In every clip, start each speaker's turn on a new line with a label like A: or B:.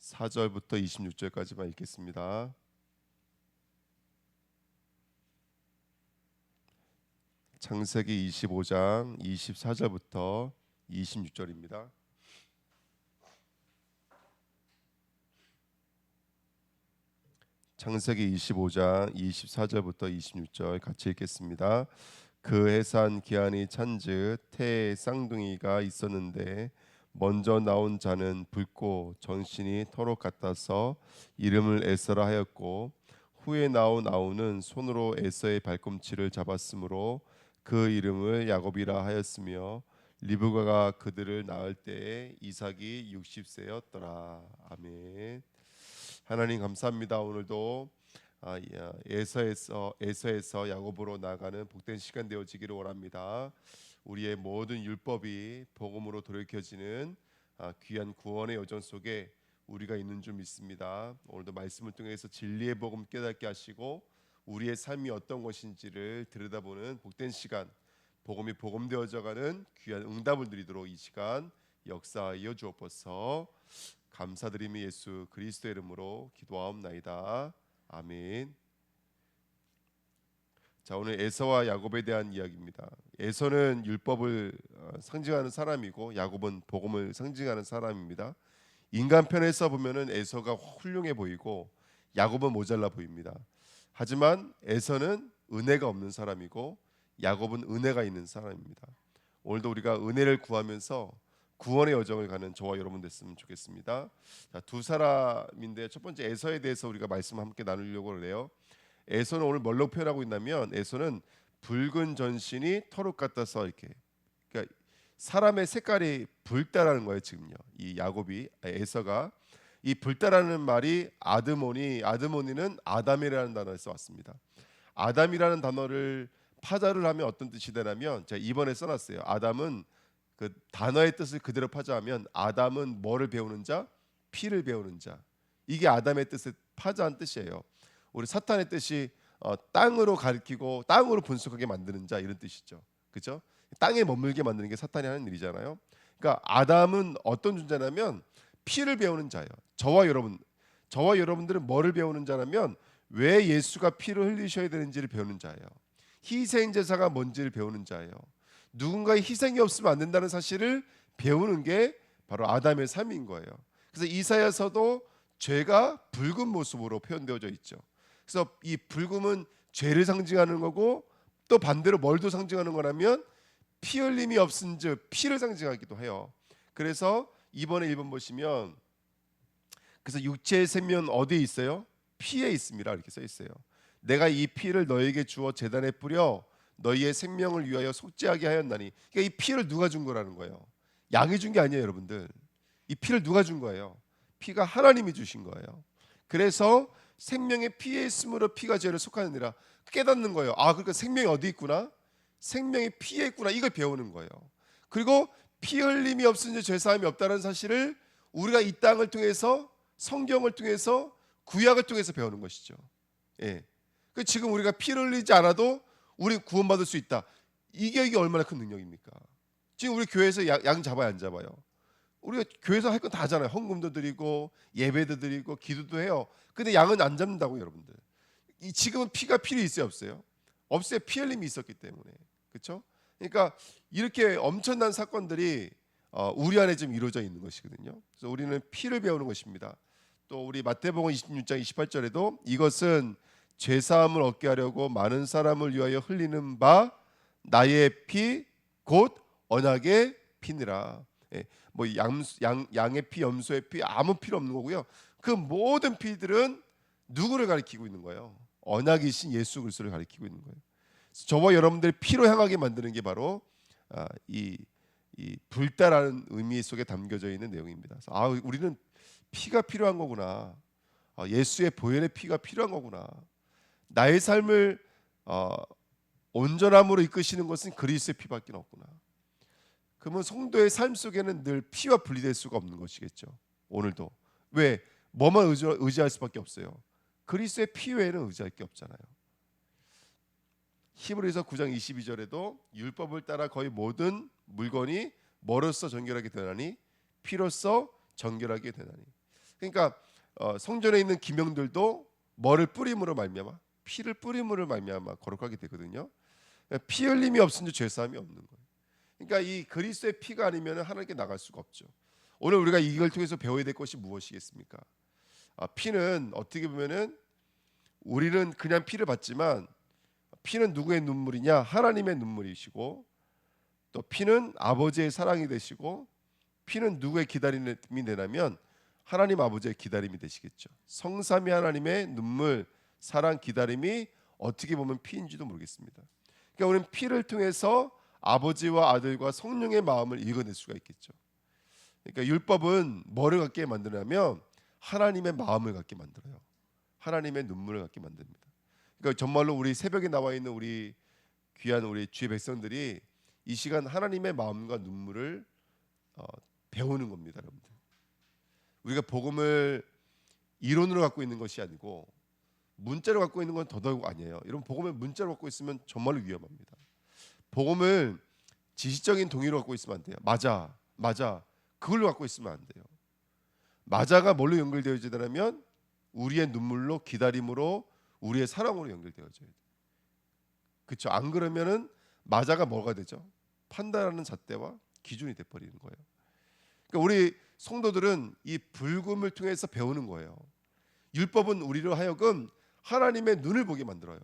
A: 4절부터 26절까지만 읽겠습니다. 창세기 25장 24절부터 26절입니다. 창세기 25장 24절부터 26절 같이 읽겠습니다. 그 해산 기한이 찬즉 태의 쌍둥이가 있었는데 먼저 나온 자는 붉고 전신이 터로 같아서 이름을 에서라 하였고 후에 나온 아우는 손으로 에서의 발꿈치를 잡았으므로 그 이름을 야곱이라 하였으며 리브가가 그들을 낳을 때에 이삭이 60세였더라. 아멘. 하나님 감사합니다. 오늘도 에서에서 야곱으로 나아가는 복된 시간 되어지기를 원합니다. 우리의 모든 율법이 복음으로 돌이켜지는 귀한 구원의 여정 속에 우리가 있는 줄 믿습니다. 오늘도 말씀을 통해서 진리의 복음 깨닫게 하시고 우리의 삶이 어떤 것인지를 들여다보는 복된 시간, 복음이 복음되어져가는 귀한 응답을 드리도록 이 시간 역사하여 주옵소서. 감사드리며 예수 그리스도의 이름으로 기도하옵나이다. 아멘. 자, 오늘 에서와 야곱에 대한 이야기입니다. 에서는 율법을 상징하는 사람이고 야곱은 복음을 상징하는 사람입니다. 인간 편에서 보면은 에서가 훌륭해 보이고 야곱은 모자라 보입니다. 하지만 에서는 은혜가 없는 사람이고 야곱은 은혜가 있는 사람입니다. 오늘도 우리가 은혜를 구하면서 구원의 여정을 가는 저와 여러분 됐으면 좋겠습니다. 자, 두 사람인데 첫 번째 에서에 대해서 우리가 말씀 함께 나누려고 해요. 에서는 오늘 뭘로 표현하고 있냐면 에서는 붉은 전신이 터룩 같아서 이렇게, 그러니까 사람의 색깔이 붉다라는 거예요. 지금요, 이 야곱이 에서가 이 붉다라는 말이 아드모니는 아담이라는 단어에서 왔습니다. 아담이라는 단어를 파자를 하면 어떤 뜻이 되냐면 제가 이번에 써놨어요. 아담은 그 단어의 뜻을 그대로 파자하면 아담은 뭐를 배우는 자? 피를 배우는 자. 이게 아담의 뜻을 파자한 뜻이에요. 우리 사탄의 뜻이 땅으로 가리키고 땅으로 분석하게 만드는 자, 이런 뜻이죠. 그렇죠? 땅에 머물게 만드는 게 사탄이 하는 일이잖아요. 그러니까 아담은 어떤 존재냐면 피를 배우는 자예요. 저와 여러분들은 뭐를 배우는 자냐면 왜 예수가 피를 흘리셔야 되는지를 배우는 자예요. 희생 제사가 뭔지를 배우는 자예요. 누군가의 희생이 없으면 안 된다는 사실을 배우는 게 바로 아담의 삶인 거예요. 그래서 이사야서도 죄가 붉은 모습으로 표현되어져 있죠. 그래서 이 붉음은 죄를 상징하는 거고 또 반대로 뭘도 상징하는 거라면 피 흘림이 없은즉 피를 상징하기도 해요. 그래서 이번에 1번 보시면 그래서 육체의 생명은 어디에 있어요? 피에 있습니다. 이렇게 써 있어요. 내가 이 피를 너에게 주어 제단에 뿌려 너희의 생명을 위하여 속죄하게 하였나니. 그러니까 이 피를 누가 준 거라는 거예요? 양이 준 게 아니에요, 여러분들. 이 피를 누가 준 거예요? 피가 하나님이 주신 거예요. 그래서 생명의 피에 있으므로 피가 죄를 속하느니라 깨닫는 거예요. 그러니까 생명이 어디 있구나? 생명이 피에 있구나. 이걸 배우는 거예요. 그리고 피 흘림이 없으니 죄사함이 없다는 사실을 우리가 이 땅을 통해서 성경을 통해서 구약을 통해서 배우는 것이죠. 예. 지금 우리가 피를 흘리지 않아도 우리 구원받을 수 있다. 이게 얼마나 큰 능력입니까? 지금 우리 교회에서 양 잡아요, 안 잡아요? 우리가 교회에서 할 건 다 하잖아요. 헌금도 드리고 예배도 드리고 기도도 해요. 근데 양은 안 잡는다고, 여러분들. 지금은 피가 필요 있어요, 없어요? 없어요. 피 흘림이 있었기 때문에. 그렇죠? 그러니까 이렇게 엄청난 사건들이 우리 안에 좀 이루어져 있는 것이거든요. 그래서 우리는 피를 배우는 것입니다. 또 우리 마태복음 26장 28절에도 이것은 죄사함을 얻게 하려고 많은 사람을 위하여 흘리는 바 나의 피 곧 언약의 피니라. 예, 뭐 양의 피, 염소의 피 아무 필요 없는 거고요. 그 모든 피들은 누구를 가리키고 있는 거예요? 언약이신 예수 그리스도를 가리키고 있는 거예요. 저와 여러분들의 피로 향하게 만드는 게 바로 이 불다라는 의미 속에 담겨져 있는 내용입니다. 그래서 우리는 피가 필요한 거구나. 예수의 보혈의 피가 필요한 거구나. 나의 삶을 온전함으로 이끄시는 것은 그리스도의 피밖에 없구나. 그러면 성도의 삶 속에는 늘 피와 분리될 수가 없는 것이겠죠. 오늘도 왜 뭐만 의지할 수밖에 없어요. 그리스도의 피 외에는 의지할 게 없잖아요. 히브리서 9장 22절에도 율법을 따라 거의 모든 물건이 뭐로써 정결하게 되나니 피로써 정결하게 되나니. 그러니까 성전에 있는 기명들도 뭐를 뿌림으로 말미암아? 피를 뿌림으로 말미암아 거룩하게 되거든요. 피 흘림이 없으면 죄 사함이 없는 거예요. 그러니까 이 그리스도의 피가 아니면 하나님께 나갈 수가 없죠. 오늘 우리가 이걸 통해서 배워야 될 것이 무엇이겠습니까? 피는 어떻게 보면은 우리는 그냥 피를 받지만 피는 누구의 눈물이냐? 하나님의 눈물이시고, 또 피는 아버지의 사랑이 되시고, 피는 누구의 기다림이 되냐면 하나님 아버지의 기다림이 되시겠죠. 성삼위 하나님의 눈물, 사랑, 기다림이 어떻게 보면 피인지도 모르겠습니다. 그러니까 우리는 피를 통해서 아버지와 아들과 성령의 마음을 읽어낼 수가 있겠죠. 그러니까 율법은 뭐를 갖게 만드냐면 하나님의 마음을 갖게 만들어요. 하나님의 눈물을 갖게 만듭니다. 그러니까 정말로 우리 새벽에 나와 있는 우리 귀한 우리 주의 백성들이 이 시간 하나님의 마음과 눈물을 배우는 겁니다, 여러분들. 우리가 복음을 이론으로 갖고 있는 것이 아니고 문자로 갖고 있는 건 더더욱 아니에요. 여러분, 복음을 문자로 갖고 있으면 정말로 위험합니다. 복음을 지식적인 동의로 갖고 있으면 안 돼요. 맞아 그걸로 갖고 있으면 안 돼요. 맞아가 뭘로 연결되어져야 되냐면 우리의 눈물로, 기다림으로, 우리의 사랑으로 연결되어져야 돼요. 그렇죠? 안 그러면은 맞아가 뭐가 되죠? 판단하는 잣대와 기준이 돼버리는 거예요. 그러니까 우리 성도들은 이 불금을 통해서 배우는 거예요. 율법은 우리로 하여금 하나님의 눈을 보게 만들어요.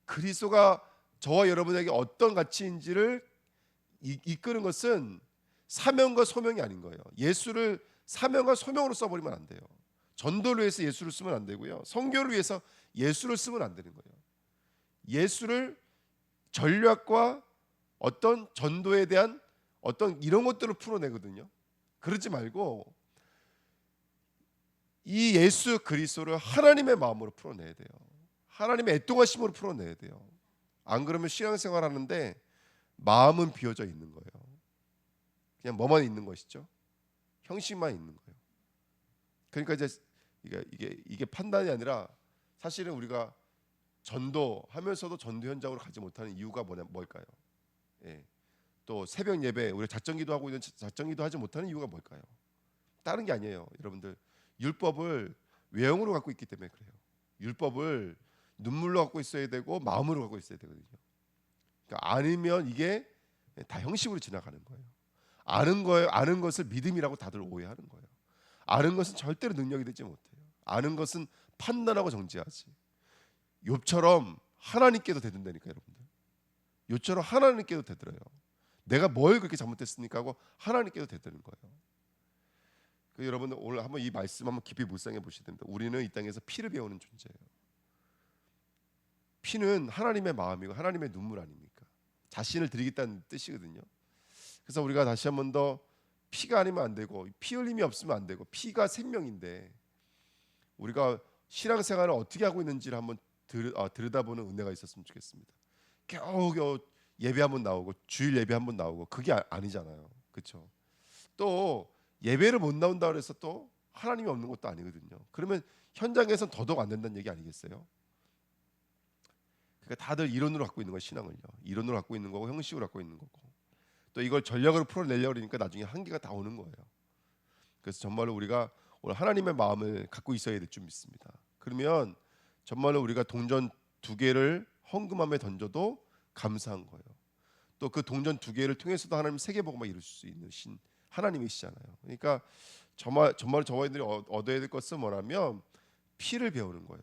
A: 그리스도가 저와 여러분에게 어떤 가치인지를 이끄는 것은 사명과 소명이 아닌 거예요. 예수를 사명과 소명으로 써버리면 안 돼요. 전도를 위해서 예수를 쓰면 안 되고요. 선교를 위해서 예수를 쓰면 안 되는 거예요. 예수를 전략과 어떤 전도에 대한 어떤 이런 것들을 풀어내거든요. 그러지 말고 이 예수 그리스도를 하나님의 마음으로 풀어내야 돼요. 하나님의 애통하심으로 풀어내야 돼요. 안 그러면 신앙생활 하는데 마음은 비어져 있는 거예요. 그냥 뭐만 있는 것이죠. 형식만 있는 거예요. 그러니까 이제 이게 판단이 아니라 사실은 우리가 전도하면서도 전도 현장으로 가지 못하는 이유가 뭘까요? 예. 또 새벽 예배 우리 작정기도 하고 있는 작정기도 하지 못하는 이유가 뭘까요? 다른 게 아니에요. 여러분들, 율법을 외형으로 갖고 있기 때문에 그래요. 율법을 눈물로 갖고 있어야 되고 마음으로 갖고 있어야 되거든요. 그러니까 아니면 이게 다 형식으로 지나가는 거예요. 아는 것을 믿음이라고 다들 오해하는 거예요. 아는 것은 절대로 능력이 되지 못해요. 아는 것은 판단하고 정지하지. 욥처럼 하나님께도 되든다니까, 여러분들. 욥처럼 하나님께도 되더래요. 내가 뭘 그렇게 잘못했습니까 하고 하나님께도 되드는 거예요. 여러분, 오늘 한번 이 말씀 한번 깊이 묵상해 보셔야 됩니다. 우리는 이 땅에서 피를 배우는 존재예요. 피는 하나님의 마음이고 하나님의 눈물 아닙니까? 자신을 드리겠다는 뜻이거든요. 그래서 우리가 다시 한번 더 피가 아니면 안 되고 피 흘림이 없으면 안 되고 피가 생명인데 우리가 신앙생활을 어떻게 하고 있는지를 한번 들여다보는 은혜가 있었으면 좋겠습니다. 겨우겨우 예배 한번 나오고 주일 예배 한번 나오고 그게 아니잖아요. 그렇죠? 또 예배를 못 나온다 그래서 또 하나님이 없는 것도 아니거든요. 그러면 현장에서는 더더욱 안 된다는 얘기 아니겠어요? 그러니까 다들 이론으로 갖고 있는 거예요. 신앙을요. 이론으로 갖고 있는 거고 형식으로 갖고 있는 거고 또 이걸 전략으로 풀어내려고 그러니까 나중에 한계가 다 오는 거예요. 그래서 정말로 우리가 오늘 하나님의 마음을 갖고 있어야 될 줄 믿습니다. 그러면 정말로 우리가 동전 2개를 헌금함에 던져도 감사한 거예요. 또 그 동전 2개를 통해서도 하나님 세계복음을 이룰 수 있는 신 하나님이시잖아요. 그러니까 정말 저희들이 얻어야 될 것은 뭐냐면 피를 배우는 거예요.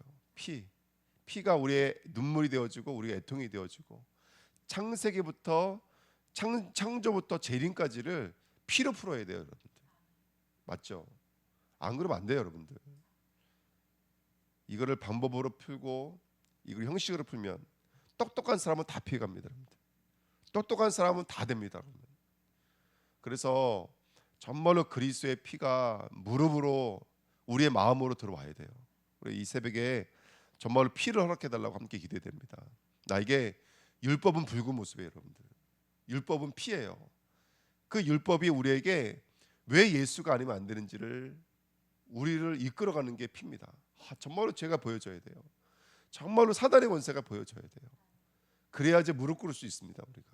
A: 피가 우리의 눈물이 되어지고 우리의 애통이 되어지고 창세기부터 창조부터 재림까지를 피로 풀어야 돼요, 여러분들. 맞죠? 안 그러면 안 돼요, 여러분들. 이거를 방법으로 풀고 이걸 형식으로 풀면 똑똑한 사람은 다 피해갑니다, 여러분들. 똑똑한 사람은 다 됩니다, 여러분. 그래서 정말로 그리스도의 피가 무릎으로 우리의 마음으로 들어와야 돼요. 우리 이 새벽에 정말로 피를 허락해 달라고 함께 기도됩니다. 나에게 율법은 붉은 모습이에요, 여러분들. 율법은 피예요. 그 율법이 우리에게 왜 예수가 아니면 안 되는지를 우리를 이끌어가는 게 피입니다. 정말로 죄가 보여져야 돼요. 정말로 사단의 권세가 보여져야 돼요. 그래야지 무릎 꿇을 수 있습니다, 우리가.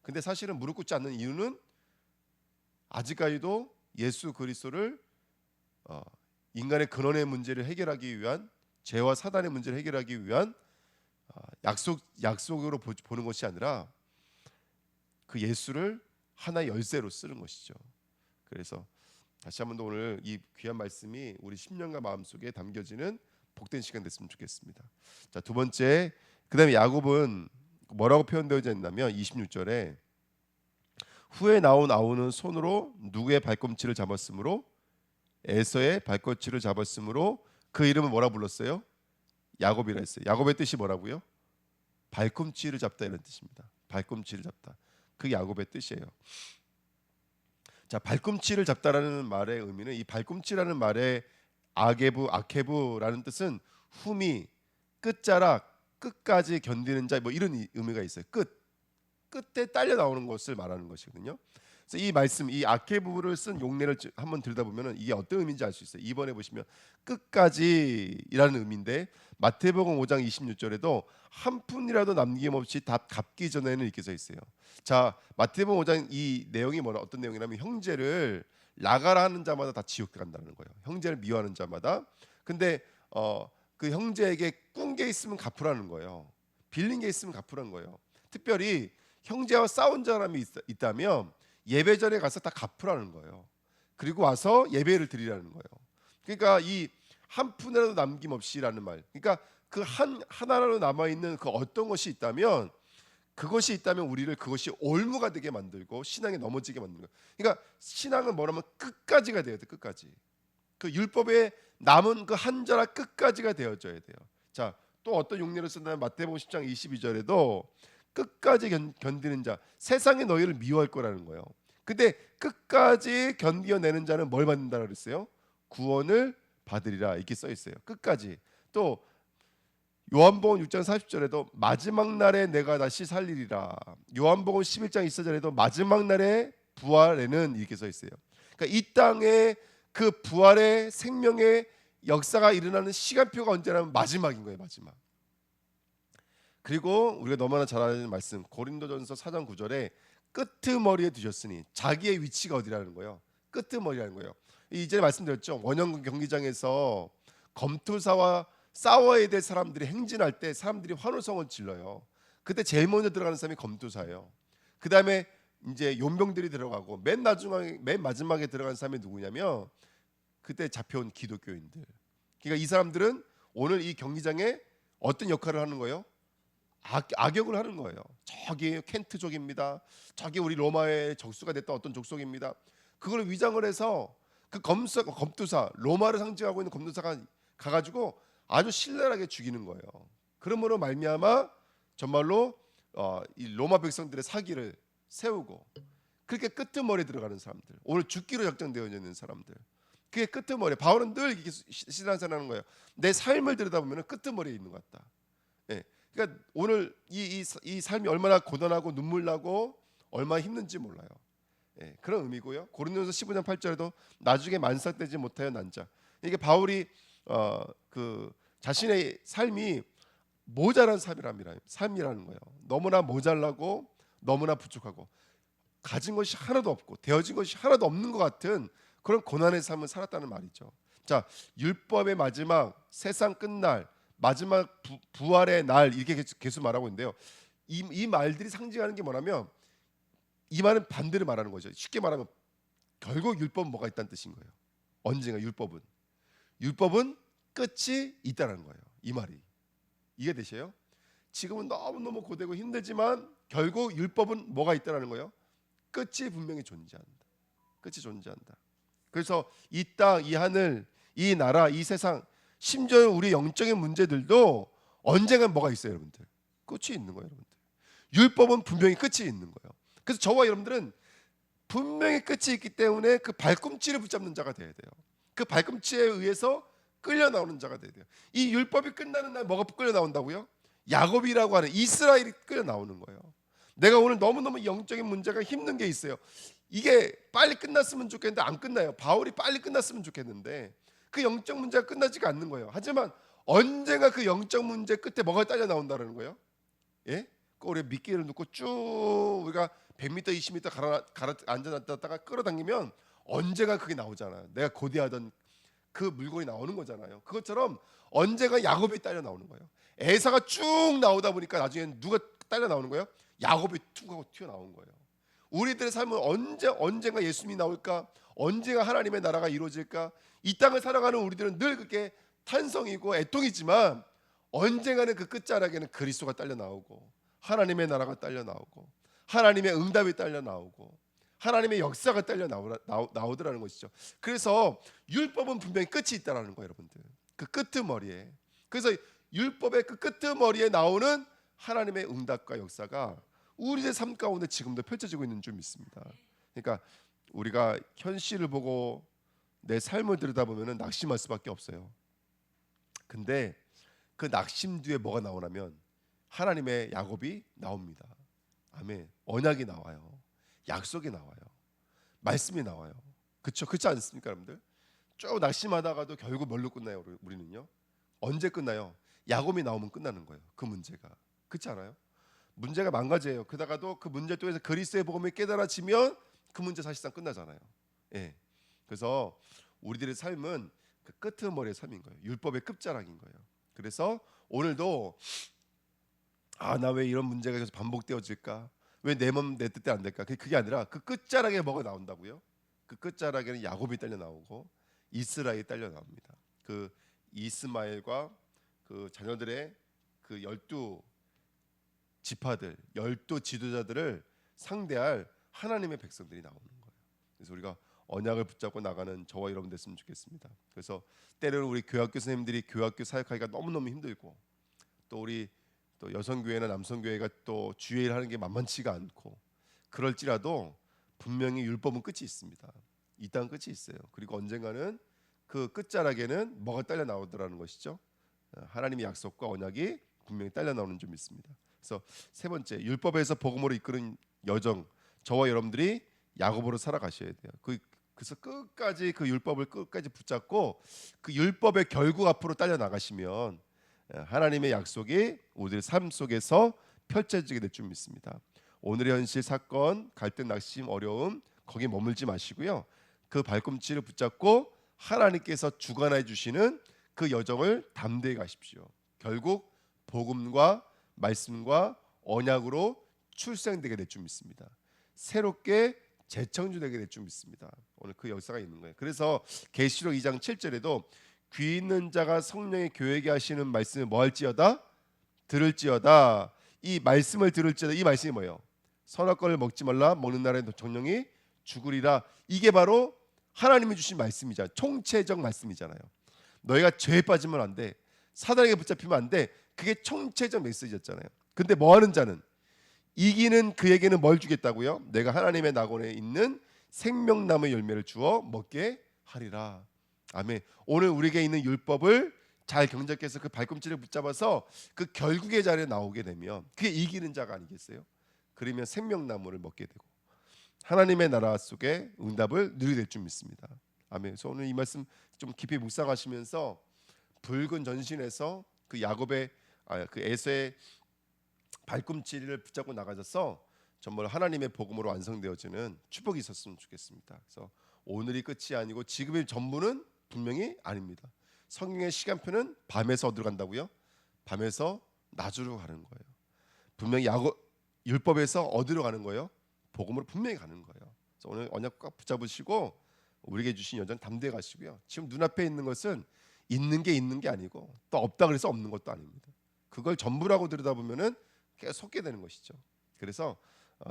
A: 근데 사실은 무릎 꿇지 않는 이유는 아직까지도 예수 그리스도를 인간의 근원의 문제를 해결하기 위한, 죄와 사단의 문제를 해결하기 위한 약속으로 보는 것이 아니라 그 예수를 하나의 열쇠로 쓰는 것이죠. 그래서 다시 한번 더 오늘 이 귀한 말씀이 우리 심령과 마음속에 담겨지는 복된 시간 됐으면 좋겠습니다. 자, 두 번째, 그다음에 야곱은 뭐라고 표현되어 있냐면 26절에 후에 나온 아우는 손으로 누구의 발꿈치를 잡았으므로 에서의 발꿈치를 잡았으므로 그 이름을 뭐라 불렀어요? 야곱이라 했어요. 야곱의 뜻이 뭐라고요? 발꿈치를 잡다 이런 뜻입니다. 발꿈치를 잡다. 그게 야곱의 뜻이에요. 자, 발꿈치를 잡다라는 말의 의미는, 이 발꿈치라는 말의 아케부라는 뜻은 후미, 끝자락, 끝까지 견디는 자, 뭐 이런 의미가 있어요. 끝에 딸려 나오는 것을 말하는 것이거든요. 그래서 이 말씀, 이 아케부를 쓴 용례를 한번 들여다보면 이게 어떤 의미인지 알 수 있어요. 2번에 보시면 끝까지이라는 의미인데, 마태복음 5장 26절에도 한 푼이라도 남김없이 다 갚기 전에는 이렇게 써 있어요. 자, 마태복음 5장 이 내용이 어떤 내용이냐면, 형제를 나가라 하는 자마다 다 지옥 간다는 거예요. 형제를 미워하는 자마다. 근데 그 형제에게 꾼 게 있으면 갚으라는 거예요. 빌린 게 있으면 갚으라는 거예요. 특별히 형제와 싸운 사람이 있다면 예배 전에 가서 다 갚으라는 거예요. 그리고 와서 예배를 드리라는 거예요. 그러니까 이 한 푼이라도 남김없이라는 말. 그러니까 그 하나라도 남아 있는 그 어떤 것이 있다면, 우리를 그것이 올무가 되게 만들고 신앙에 넘어지게 만드는 거예요. 그러니까 신앙은 뭐라면 끝까지가 되어야 돼. 끝까지. 그 율법에 남은 그 한 자락 끝까지가 되어져야 돼요. 자, 또 어떤 용례를 쓴다면 마태복음 10장 22절에도 끝까지 견디는 자, 세상이 너희를 미워할 거라는 거예요. 근데 끝까지 견디어내는 자는 뭘 받는다고 그랬어요? 구원을 받으리라 이렇게 써 있어요. 끝까지. 또 요한복음 6장 40절에도 마지막 날에 내가 다시 살리리라. 요한복음 11장 24절에도 마지막 날에 부활에는 이렇게 써 있어요. 그러니까 이 땅에 그 부활의 생명의 역사가 일어나는 시간표가 언제냐면 마지막인 거예요. 마지막. 그리고 우리가 너무나 잘 아는 말씀, 고린도전서 4장 9절에 끄트머리에 두셨으니, 자기의 위치가 어디라는 거예요? 끄트머리라는 거예요. 이전에 말씀드렸죠. 원형 경기장에서 검투사와 싸워야 될 사람들이 행진할 때 사람들이 환호성을 질러요. 그때 제일 먼저 들어가는 사람이 검투사예요. 그 다음에 이제 용병들이 들어가고 맨 마지막에 들어간 사람이 누구냐면 그때 잡혀온 기독교인들. 그러니까 이 사람들은 오늘 이 경기장에 어떤 역할을 하는 거예요? 악역을 하는 거예요. 저기 켄트족입니다. 저기 우리 로마의 적수가 됐던 어떤 족속입니다. 그걸 위장을 해서 그 검투사, 로마를 상징하고 있는 검투사가 가가지고 아주 신랄하게 죽이는 거예요. 그러므로 말미암아 정말로 이 로마 백성들의 사기를 세우고, 그렇게 끄트머리에 들어가는 사람들, 오늘 죽기로 작정되어 있는 사람들, 그게 끄트머리. 바울은 늘 이렇게 신앙생활하는 거예요. 내 삶을 들여다보면 끄트머리에 있는 것 같다. 예. 그러니까 오늘 이 삶이 얼마나 고단하고 눈물 나고 얼마나 힘든지 몰라요. 예, 그런 의미고요. 고린도전서 15장 8절에도 나중에 만삭되지 못하여 난 자. 이게 바울이 그 자신의 삶이 모자란 삶이라는 거예요. 너무나 모자라고 너무나 부족하고 가진 것이 하나도 없고 되어진 것이 하나도 없는 것 같은 그런 고난의 삶을 살았다는 말이죠. 자, 율법의 마지막, 세상 끝날, 마지막 부활의 날, 이렇게 계속 말하고 있는데요. 이 말들이 상징하는 게 뭐냐면, 이 말은 반대로 말하는 거죠. 쉽게 말하면 결국 율법은 뭐가 있다는 뜻인 거예요. 언젠가 율법은 끝이 있다는 거예요. 이 말이 이해되세요? 지금은 너무너무 고되고 힘들지만 결국 율법은 뭐가 있다는 거예요? 끝이 분명히 존재한다. 끝이 존재한다. 그래서 이 땅, 이 하늘, 이 나라, 이 세상, 심지어 우리 영적인 문제들도 언젠가 뭐가 있어요, 여러분들. 끝이 있는 거예요, 여러분들. 율법은 분명히 끝이 있는 거예요. 그래서 저와 여러분들은 분명히 끝이 있기 때문에 그 발꿈치를 붙잡는 자가 돼야 돼요. 그 발꿈치에 의해서 끌려 나오는 자가 돼야 돼요. 이 율법이 끝나는 날 뭐가 끌려 나온다고요? 야곱이라고 하는 이스라엘이 끌려 나오는 거예요. 내가 오늘 너무너무 영적인 문제가 힘든 게 있어요. 이게 빨리 끝났으면 좋겠는데 안 끝나요. 바울이 빨리 끝났으면 좋겠는데 그 영적 문제가 끝나지가 않는 거예요. 하지만 언젠가 그 영적 문제 끝에 뭐가 딸려 나온다는 거예요? 예? 우리 미끼를 놓고 쭉 우리가 100m, 20m 앉아놨다가 끌어당기면 언제가 그게 나오잖아요. 내가 고대하던 그 물건이 나오는 거잖아요. 그것처럼 언젠가 야곱이 딸려 나오는 거예요. 에사가 쭉 나오다 보니까 나중엔 누가 딸려 나오는 거예요? 야곱이 툭 하고 튀어나온 거예요. 우리들의 삶은 언젠가 예수님이 나올까? 언젠가 하나님의 나라가 이루어질까? 이 땅을 살아가는 우리들은 늘 그렇게 탄성이고 애통이지만 언젠가는 그 끝자락에는 그리스도가 딸려 나오고 하나님의 나라가 딸려 나오고 하나님의 응답이 딸려 나오고 하나님의 역사가 딸려 나오더라는 것이죠. 그래서 율법은 분명히 끝이 있다라는 거예요, 여러분들. 그 끄트머리에. 그래서 율법의 그 끄트머리에 나오는 하나님의 응답과 역사가 우리의 삶 가운데 지금도 펼쳐지고 있는 줄 믿습니다. 그러니까 우리가 현실을 보고 내 삶을 들여다보면 낙심할 수밖에 없어요. 근데 그 낙심 뒤에 뭐가 나오냐면 하나님의 야곱이 나옵니다. 아멘. 언약이 나와요. 약속이 나와요. 말씀이 나와요. 그렇지 않습니까, 여러분들? 쭉 낙심하다가도 결국 뭘로 끝나요? 우리는요. 언제 끝나요? 야곱이 나오면 끝나는 거예요. 그 문제가. 그렇지 않아요? 문제가 망가져요. 그러다가도 그 문제 통해서 그리스도의 복음이 깨달아지면 그 문제 사실상 끝나잖아요. 예. 그래서 우리들의 삶은 그 끄트머리의 삶인 거예요. 율법의 끝자락인 거예요. 그래서 오늘도 나 왜 이런 문제가 계속 반복되어질까? 왜 내 몸 내 뜻대로 안 될까? 그게 아니라 그 끝자락에 뭐가 나온다고요? 그 끝자락에는 야곱이 딸려 나오고 이스라엘이 딸려 나옵니다. 그 이스마엘과 그 자녀들의 그 12 지파들, 12 지도자들을 상대할 하나님의 백성들이 나오는 거예요. 그래서 우리가 언약을 붙잡고 나가는 저와 여러분 됐으면 좋겠습니다. 그래서 때로는 우리 교학교 선생님들이 교학교 사역하기가 너무너무 힘들고 또 우리 또 여성교회나 남성교회가 또 주일을 하는 게 만만치가 않고 그럴지라도 분명히 율법은 끝이 있습니다. 이 땅 끝이 있어요. 그리고 언젠가는 그 끝자락에는 뭐가 딸려 나오더라는 것이죠. 하나님의 약속과 언약이 분명히 딸려 나오는 줄 믿습니다. 그래서 세 번째, 율법에서 복음으로 이끄는 여정, 저와 여러분들이 야곱으로 살아가셔야 돼요. 그래서 끝까지 그 율법을 끝까지 붙잡고 그 율법의 결국 앞으로 딸려 나가시면 하나님의 약속이 우리의 삶 속에서 펼쳐지게 될 줄 믿습니다. 오늘의 현실, 사건, 갈등, 낙심, 어려움 거기에 머물지 마시고요. 그 발꿈치를 붙잡고 하나님께서 주관해 주시는 그 여정을 담대히 가십시오. 결국 복음과 말씀과 언약으로 출생되게 될 줄 믿습니다. 새롭게 재창조되게 될 줄 믿습니다. 오늘 그 역사가 있는 거예요. 그래서 계시록 2장 7절에도 귀 있는 자가 성령의 교회에게 하시는 말씀을 뭐 할지어다? 들을지어다. 이 말씀을 들을지어다. 이 말씀이 뭐예요? 선악과를 먹지 말라. 먹는 날에 정령이 죽으리라. 이게 바로 하나님이 주신 말씀이잖아요. 총체적 말씀이잖아요. 너희가 죄에 빠지면 안 돼. 사단에게 붙잡히면 안 돼. 그게 총체적 메시지였잖아요. 근데 뭐 하는 자는 이기는 그에게는 뭘 주겠다고요? 내가 하나님의 낙원에 있는 생명나무의 열매를 주어 먹게 하리라. 아멘. 오늘 우리에게 있는 율법을 잘 경작해서 그 발꿈치를 붙잡아서 그 결국의 자리에 나오게 되면 그게 이기는 자가 아니겠어요? 그러면 생명나무를 먹게 되고 하나님의 나라 속에 응답을 누리게 될 줄 믿습니다. 아멘. 그래서 오늘 이 말씀 좀 깊이 묵상하시면서 붉은 전신에서 그 야곱의 그 에서의 발꿈치를 붙잡고 나가셔서 정말 하나님의 복음으로 완성되어지는 축복이 있었으면 좋겠습니다. 그래서 오늘이 끝이 아니고 지금의 전부는 분명히 아닙니다. 성경의 시간표는 밤에서 어디로 간다고요? 밤에서 낮으로 가는 거예요. 분명히 율법에서 어디로 가는 거예요? 복음으로 분명히 가는 거예요. 그래서 오늘 언약 꽉 붙잡으시고 우리에게 주신 여정 담대히 가시고요. 지금 눈앞에 있는 것은 있는 게 아니고 또 없다 그래서 없는 것도 아닙니다. 그걸 전부라고 들여다보면은 계속 속게 되는 것이죠. 그래서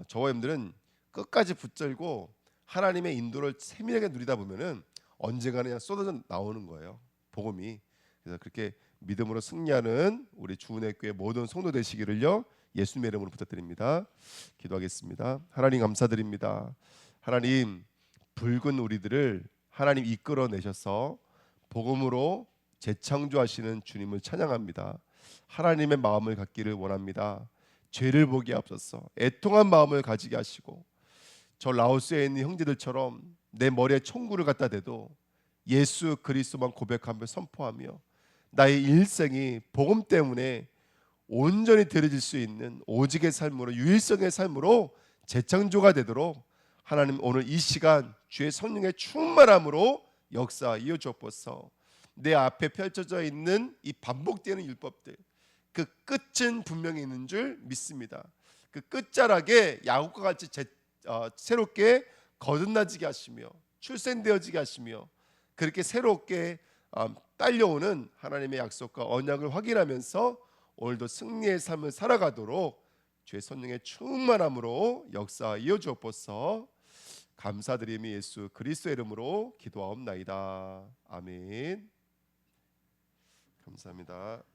A: 저와 여러분들은 끝까지 붙들고 하나님의 인도를 세밀하게 누리다 보면은 언젠가는 그냥 쏟아져 나오는 거예요. 복음이. 그래서 그렇게 믿음으로 승리하는 우리 주은혜 교회 모든 성도 되시기를요. 예수님의 이름으로 부탁드립니다. 기도하겠습니다. 하나님 감사드립니다. 하나님 붉은 우리들을 하나님 이끌어내셔서 복음으로 재창조하시는 주님을 찬양합니다. 하나님의 마음을 갖기를 원합니다. 죄를 보게 하옵소서. 애통한 마음을 가지게 하시고 저 라오스에 있는 형제들처럼 내 머리에 총구를 갖다 대도 예수 그리스도만 고백하며 선포하며 나의 일생이 복음 때문에 온전히 드려질 수 있는 오직의 삶으로 유일성의 삶으로 재창조가 되도록 하나님 오늘 이 시간 주의 성령의 충만함으로 역사하여 주옵소서. 내 앞에 펼쳐져 있는 이 반복되는 율법들, 그 끝은 분명히 있는 줄 믿습니다. 그 끝자락에 야곱과 같이 새롭게 거듭나지게 하시며 출생되어지게 하시며 그렇게 새롭게 딸려오는 하나님의 약속과 언약을 확인하면서 오늘도 승리의 삶을 살아가도록 주의 성령의 충만함으로 역사하여 주옵소서. 감사드리며 예수 그리스도의 이름으로 기도하옵나이다. 아멘. 감사합니다.